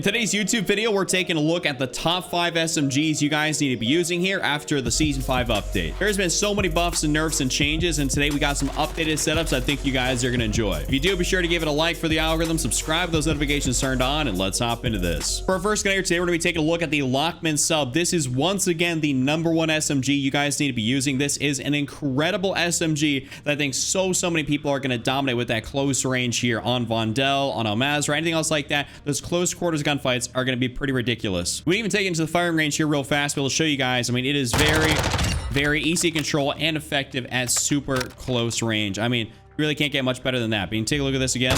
today's YouTube video, we're taking a look at the top 5 SMGs you guys need to be using here after the Season 5 update. There's been so many buffs and nerfs and changes, and today we got some updated setups I think you guys are going to enjoy. If you do, be sure to give it a like for the algorithm, subscribe with those notifications turned on, and let's hop into this. For our first gun here today, we're going to be taking a look at the Lockman sub. This is once again the #1 SMG you guys need to be using. This is an incredible SMG that I think so many people are going to dominate with that close range here on Vondel, on Almaz, or anything else like that. Those close quarters gunfights are going to be pretty ridiculous. We even take it into the firing range here real fast. We'll show you guys. I mean, it is very easy to control and effective at super close range. I mean, you really can't get much better than that. But you can take a look at this again.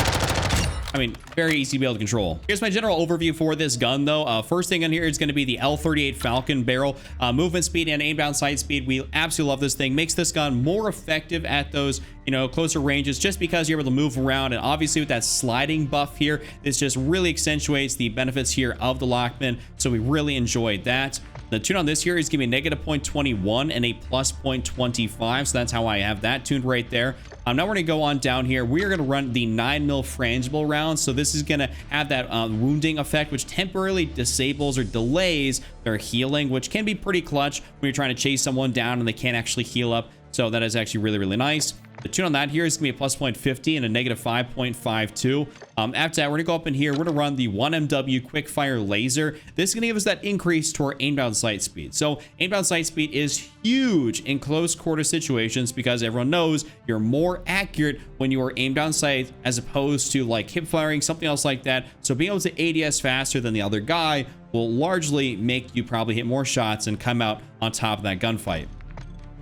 I mean, very easy to be able to control. Here's my general overview for this gun, though. First thing on here is going to be the L38 Falcon barrel. Movement speed and aim down sight speed. We absolutely love this thing. Makes this gun more effective at those, closer ranges, just because you're able to move around. And obviously with that sliding buff here, this just really accentuates the benefits here of the Lockman. So we really enjoyed that. The tune on this here is giving me a -0.21 and a +0.25. So that's how I have that tuned right there. Now we're going to go on down here. We're going to run the 9mm frangible round. So this is going to have that wounding effect, which temporarily disables or delays their healing, which can be pretty clutch when you're trying to chase someone down and they can't actually heal up. So that is actually really nice. The tune on that here is going to be a +0.50 and a -5.52. After that, we're going to go up in here. We're going to run the 1MW quickfire laser. This is going to give us that increase to our aim down sight speed. So aim down sight speed is huge in close quarter situations because everyone knows you're more accurate when you are aim down sight as opposed to like hip firing, something else like that. So being able to ADS faster than the other guy will largely make you probably hit more shots and come out on top of that gunfight.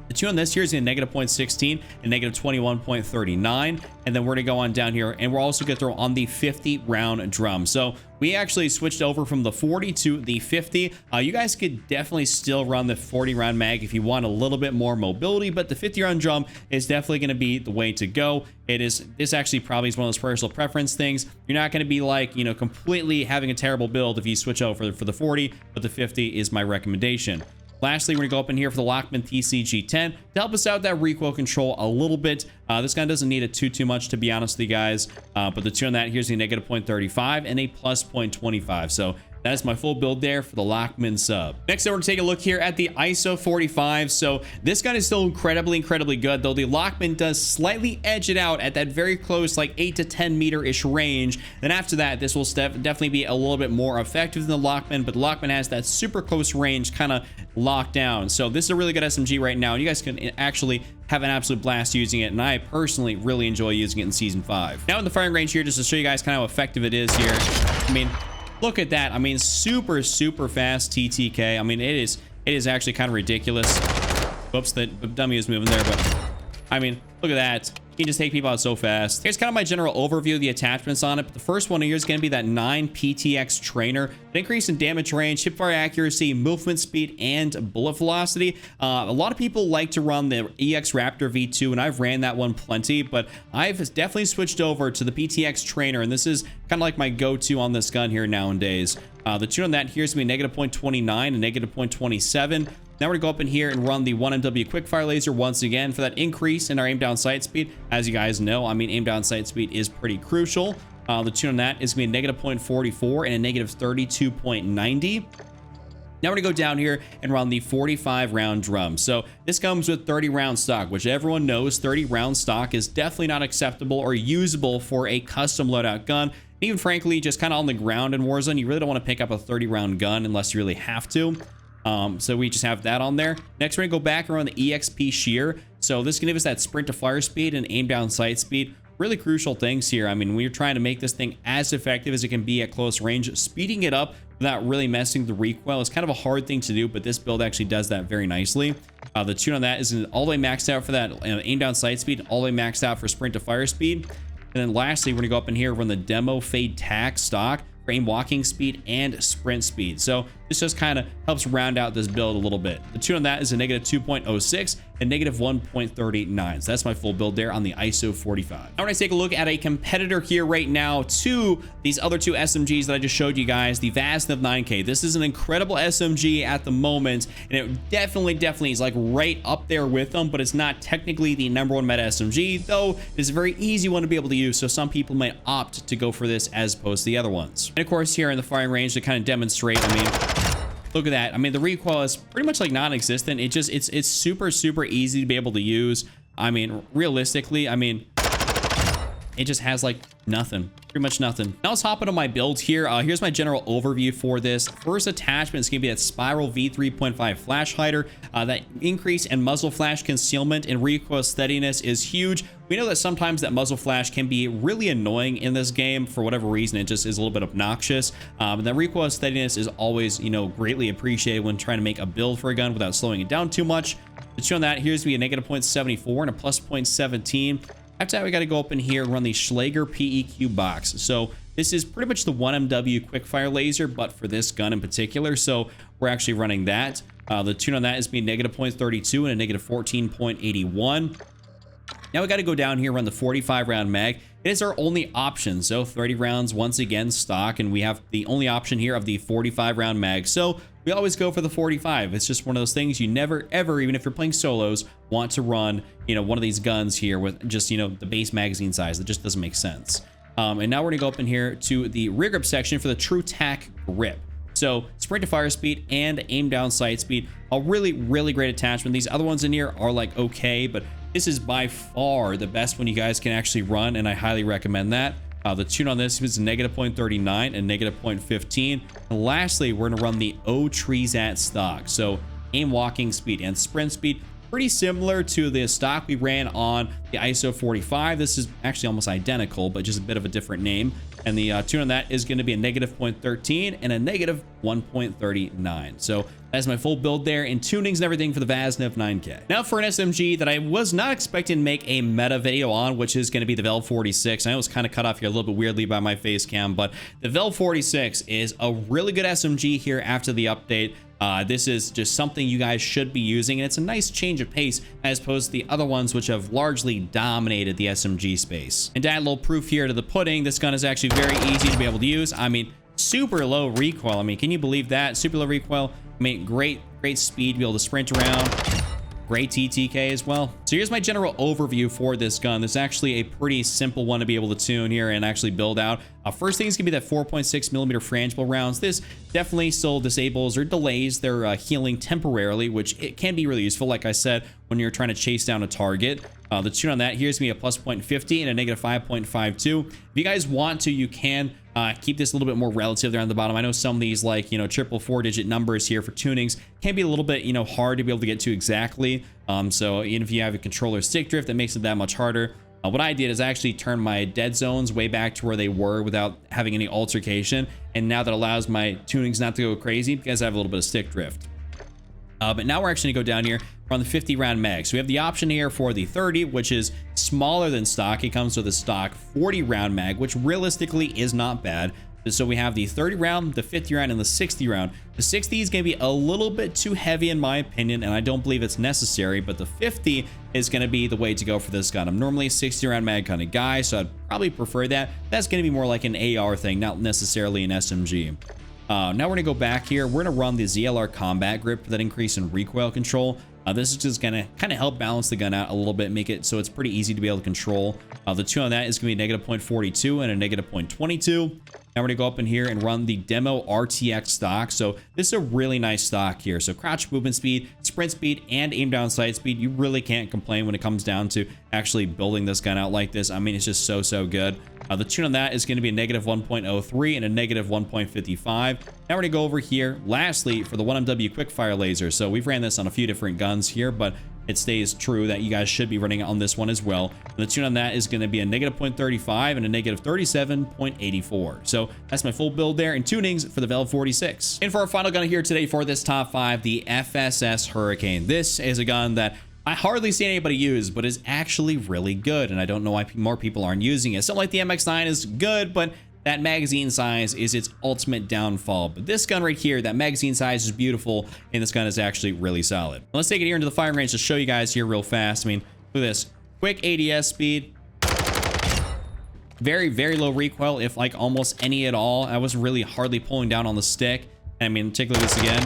The tune on this here is going to -0.16 and -21.39. And then we're going to go on down here and we're also going to throw on the 50 round drum. So we actually switched over from the 40 to the 50. You guys could definitely still run the 40 round mag if you want a little bit more mobility, but the 50 round drum is definitely going to be the way to go. This actually probably is one of those personal preference things. You're not going to be like, completely having a terrible build if you switch over for the 40, but the 50 is my recommendation. Lastly, we're going to go up in here for the Lockman TCG10 to help us out that recoil control a little bit. This gun doesn't need it too much, to be honest with you guys. But the tune on that here's the -0.35 and a +0.25. So that is my full build there for the Lockman sub. Next, we're going to take a look here at the ISO 45. So this gun is still incredibly good, though the Lockman does slightly edge it out at that very close, like 8 to 10 meter-ish range. Then after that, this will definitely be a little bit more effective than the Lockman, but the Lockman has that super close range kind of locked down. So this is a really good SMG right now. You guys can actually have an absolute blast using it, and I personally really enjoy using it in Season 5. Now in the firing range here, just to show you guys kind of how effective it is here. I mean, look at that. I mean, super fast TTK. I mean, it is actually kind of ridiculous. Whoops, the dummy is moving there, but I mean, look at that. You can just take people out so fast. Here's kind of my general overview of the attachments on it. But the first one here is going to be that 9 PTX trainer. An increase in damage range, hipfire accuracy, movement speed, and bullet velocity. A lot of people like to run the EX Raptor V2, and I've ran that one plenty, but I've definitely switched over to the PTX trainer, and this is kind of like my go-to on this gun here nowadays. The tune on that here is going to be -0.29 and -0.27. Now we're going to go up in here and run the 1MW quickfire laser once again for that increase in our aim down sight speed. As you guys know, I mean, aim down sight speed is pretty crucial. The tune on that is going to be -0.44 and a -32.90. Now we're going to go down here and run the 45 round drum. So this comes with 30 round stock, which everyone knows 30 round stock is definitely not acceptable or usable for a custom loadout gun. Even frankly, just kind of on the ground in Warzone, you really don't want to pick up a 30 round gun unless you really have to. So we just have that on there. Next, we're going to go back around the EXP shear. So this can give us that sprint to fire speed and aim down sight speed. Really crucial things here. I mean, when you're trying to make this thing as effective as it can be at close range, speeding it up without really messing the recoil is kind of a hard thing to do, but this build actually does that very nicely. The tune on that is all the way maxed out for that aim down sight speed, all the way maxed out for sprint to fire speed. And then lastly, we're going to go up in here, run the demo fade tack stock for aim walking speed and sprint speed. So this This just kind of helps round out this build a little bit. The tune on that is a -2.06 and -1.39. So that's my full build there on the ISO 45. I want to take a look at a competitor here right now to these other two SMGs that I just showed you guys, the Vaznov 9K. This is an incredible SMG at the moment, and it definitely is like right up there with them, but it's not technically the #1 meta SMG, though it's a very easy one to be able to use, so some people might opt to go for this as opposed to the other ones. And of course, here in the firing range to kind of demonstrate, I mean, look at that. I mean, the recoil is pretty much like non-existent. It's super easy to be able to use. I mean, realistically, I mean, it just has like nothing, pretty much nothing. Now let's hop into my build here. Here's my general overview for this. First attachment is gonna be that Spiral V3.5 flash hider. That increase in muzzle flash concealment and recoil steadiness is huge. We know that sometimes that muzzle flash can be really annoying in this game for whatever reason. It just is a little bit obnoxious. And that recoil steadiness is always, you know, greatly appreciated when trying to make a build for a gun without slowing it down too much. To show that, here's to be a -0.74 and a +0.17. After that, we got to go up in here and run the Schlager PEQ box. So this is pretty much the 1MW quickfire laser, but for this gun in particular. So we're actually running that. The tune on that is being -0.32 and a -14.81. Now we got to go down here, run the 45 round mag. It is our only option. So 30 rounds, once again, stock. And we have the only option here of the 45 round mag. So we always go for the 45. It's just one of those things you never, ever, even if you're playing solos, want to run, you know, one of these guns here with just, you know, the base magazine size. That just doesn't make sense. And now we're going to go up in here to the rear grip section for the True Tac grip. So sprint to fire speed and aim down sight speed, a really great attachment. These other ones in here are like okay, but this is by far the best one you guys can actually run, and I highly recommend that. The tune on this is -0.39 and -0.15. And lastly, we're going to run the O-Trees stock. So aim walking speed and sprint speed, pretty similar to the stock we ran on the ISO 45. This is actually almost identical, but just a bit of a different name. And the tune on that is going to be a -0.13 and a -1.39. So that's my full build there, and tunings and everything for the Vaznov 9K. Now for an SMG that I was not expecting to make a meta video on, which is going to be the Vel 46. I know it's kind of cut off here a little bit weirdly by my face cam, but the Vel 46 is a really good SMG here after the update. This is just something you guys should be using, and it's a nice change of pace as opposed to the other ones which have largely dominated the SMG space. And to add a little proof here to the pudding, this gun is actually very easy to be able to use. I mean, super low recoil. I mean, can you believe that? Super low recoil. I mean, great speed to be able to sprint around. Great TTK as well. So here's my general overview for this gun. This is actually a pretty simple one to be able to tune here and actually build out. First thing is gonna be that 4.6mm frangible rounds. This definitely still disables or delays their healing temporarily, which it can be really useful, like I said, when you're trying to chase down a target. The tune on that here's gonna be a +0.50 and a -5.52. If you guys want to, you can keep this a little bit more relative there on the bottom. I know some of these, like, you know, triple 4-digit numbers here for tunings can be a little bit, you know, hard to be able to get to exactly. So even if you have a controller stick drift, that makes it that much harder. What I did is I actually turned my dead zones way back to where they were without having any altercation. And now that allows my tunings not to go crazy because I have a little bit of stick drift. But now we're actually going to go down here on the 50 round mag. So we have the option here for the 30, which is smaller than stock. It comes with a stock 40 round mag, which realistically is not bad. So we have the 30 round, the 50 round, and the 60 round. The 60 is going to be a little bit too heavy in my opinion, and I don't believe it's necessary, but the 50 is going to be the way to go for this gun. I'm normally a 60 round mag kind of guy, so I'd probably prefer that. That's going to be more like an AR thing, not necessarily an SMG. Now we're going to go back here. We're going to run the ZLR combat grip for that increase in recoil control. This is just going to kind of help balance the gun out a little bit, make it so it's pretty easy to be able to control. The tune on that is going to be a -0.42 and a -0.22. Now we're going to go up in here and run the demo RTX stock. So this is a really nice stock here. So crouch movement speed, sprint speed, and aim down sight speed. You really can't complain when it comes down to actually building this gun out like this. I mean, it's just so good. The tune on that is going to be a -1.03 and a -1.55. Now we're going to go over here, lastly, for the 1MW quickfire laser. So we've ran this on a few different guns here, but it stays true that you guys should be running it on this one as well. And the tune on that is going to be a -0.35 and a -37.84. So that's my full build there and tunings for the Vel 46. And for our final gun here today for this top 5, the FSS Hurricane. This is a gun that I hardly see anybody use, but is actually really good, and I don't know why more people aren't using it. Something like the MX-9 is good, but that magazine size is its ultimate downfall. But this gun right here, that magazine size is beautiful, and this gun is actually really solid. Let's take it here into the firing range to show you guys here real fast. I mean, look at this. Quick ADS speed. Very, very low recoil, if like almost any at all. I was really hardly pulling down on the stick. I mean, take a look at this again.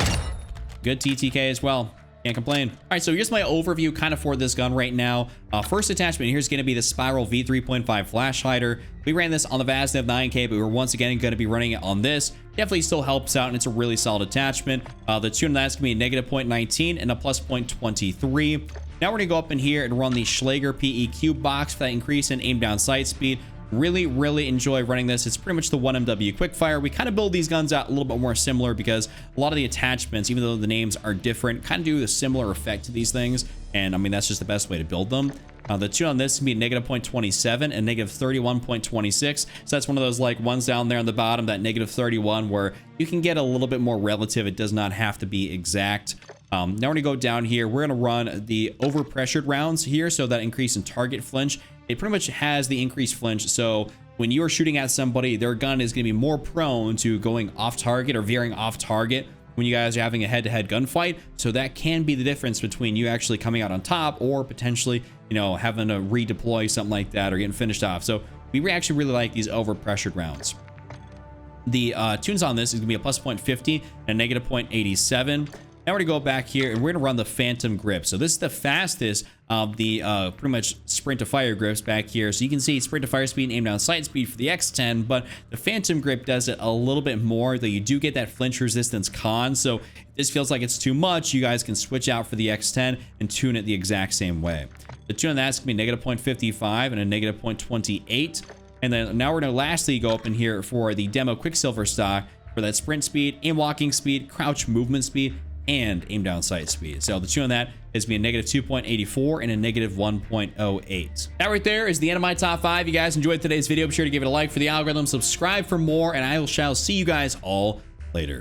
Good TTK as well. Can't complain. All right, so here's my overview kind of for this gun right now. First attachment here's going to be the Spiral V3.5 flash hider. We ran this on the Vaznev 9K, but we're once again going to be running it on this. Definitely still helps out, and it's a really solid attachment. The tune on that's going to be a negative 0.19 and a plus 0.23. Now we're going to go up in here and run the Schlager PEQ box for that increase in aim down sight speed. Really enjoy running this. It's pretty much the 1MW quickfire. We kind of build these guns out a little bit more similar because a lot of the attachments, even though the names are different, kind of do a similar effect to these things. And I mean, that's just the best way to build them. The tune on this can be negative 0.27 and negative 31.26. So that's one of those like ones down there on the bottom, that negative 31, where you can get a little bit more relative. It does not have to be exact. Now we're gonna go down here. We're gonna run the overpressured rounds here, so that increase in target flinch. It pretty much has the increased flinch, so when you are shooting at somebody, their gun is gonna be more prone to going off target or veering off target when you guys are having a head-to-head gunfight. So that can be the difference between you actually coming out on top or potentially, you know, having to redeploy something like that or getting finished off. So we actually really like these overpressured rounds. The tunes on this is gonna be a plus 0.50 and a negative 0.87. Now we're gonna go back here and we're gonna run the Phantom grip. So this is the fastest of the pretty much sprint to fire grips back here. So you can see sprint to fire speed and aim down sight speed for the X10, but the Phantom grip does it a little bit more, though you do get that flinch resistance con. So if this feels like it's too much, you guys can switch out for the X10 and tune it the exact same way. The tune on that's gonna be negative 0.55 and a negative 0.28. And then now we're gonna lastly go up in here for the demo Quicksilver stock for that sprint speed, aim walking speed, crouch movement speed, and aim down sight speed. So the tune on that is be a negative 2.84 and a negative 1.08. That right there is the end of my top 5. You guys enjoyed today's video. Be sure to give it a like for the algorithm, subscribe for more, and I shall see you guys all later.